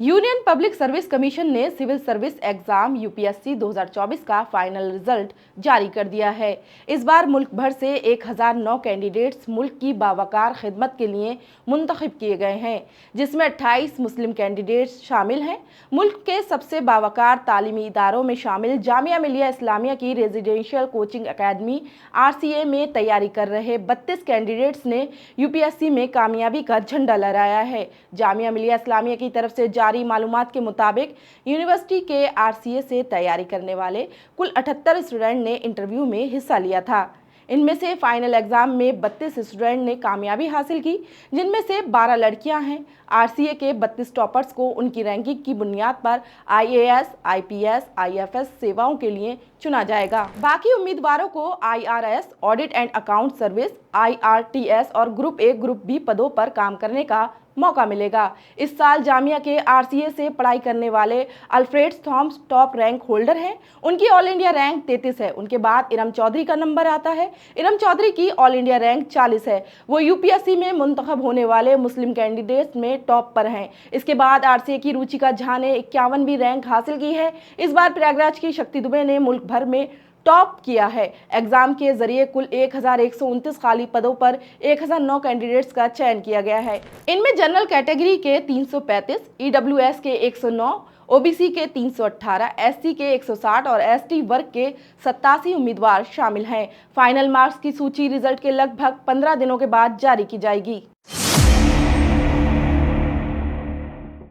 Union public service commission ने civil service exam UPSC 2024 का final result जारी कर दिया है। इस बार मुल्क भर से 1009 कैंडिडेट्स मुल्क की बावकार खिदमत के लिए मुंतखब किए गए हैं, जिसमें 28 मुस्लिम कैंडिडेट्स शामिल हैं। मुल्क के सबसे बावकार तालीमी इदारों में शामिल जामिया मिलिया इस्लामिया की रेजिडेंशियल कोचिंग अकेडमी RCA में तैयारी कर रहे 32 कैंडिडेट्स ने यूपीएससी में कामयाबी का झंडा लहराया है। जामिया मिलिया इस्लामिया की तरफ से जारी मालूमात के मुताबिक यूनिवर्सिटी के RCA से तैयारी करने वाले कुल 78 स्टूडेंट ने इंटरव्यू में हिस्सा लिया था। इनमें से फाइनल एग्जाम में 32 स्टूडेंट ने कामयाबी हासिल की, जिनमें से 12 लड़कियां हैं। RCA के 32 टॉपर्स को उनकी रैंकिंग की बुनियाद पर IAS, IPS, IFS सेवाओं के लिए चुना जाएगा। बाकी उम्मीदवारों को IRS, audit and account service, IRTS और ग्रुप A, ग्रुप B पदों पर काम करने का मौका मिलेगा। इस साल जामिया के RCA से पढ़ाई करने वाले Alfred Thoms top rank holder हैं। उनकी ऑल इंडिया रैंक 33 है। उनके बाद इरम चौधरी का नंबर आता है। इरम चौधरी की ऑल इंडिया रैंक 40 है। वो यूपीएससी में मुंतखब होने वाले मुस्लिम कैंडिडेट्स में टॉप पर हैं। इसके बाद RCA की रुचिका झा ने 51वीं रैंक हासिल की है। इस बार प्रयागराज की शक्ति दुबे ने मुल्क भर में टॉप किया है। एग्जाम के जरिए कुल 1129 खाली पदों पर 1009 कैंडिडेट्स का चयन किया गया है। इनमें जनरल कैटेगरी के 335, EWS के 109, OBC के 318, SC के 160 और ST वर्ग के 87 उम्मीदवार शामिल हैं। फाइनल मार्क्स की सूची रिजल्ट के लगभग 15 दिनों के बाद जारी की जाएगी।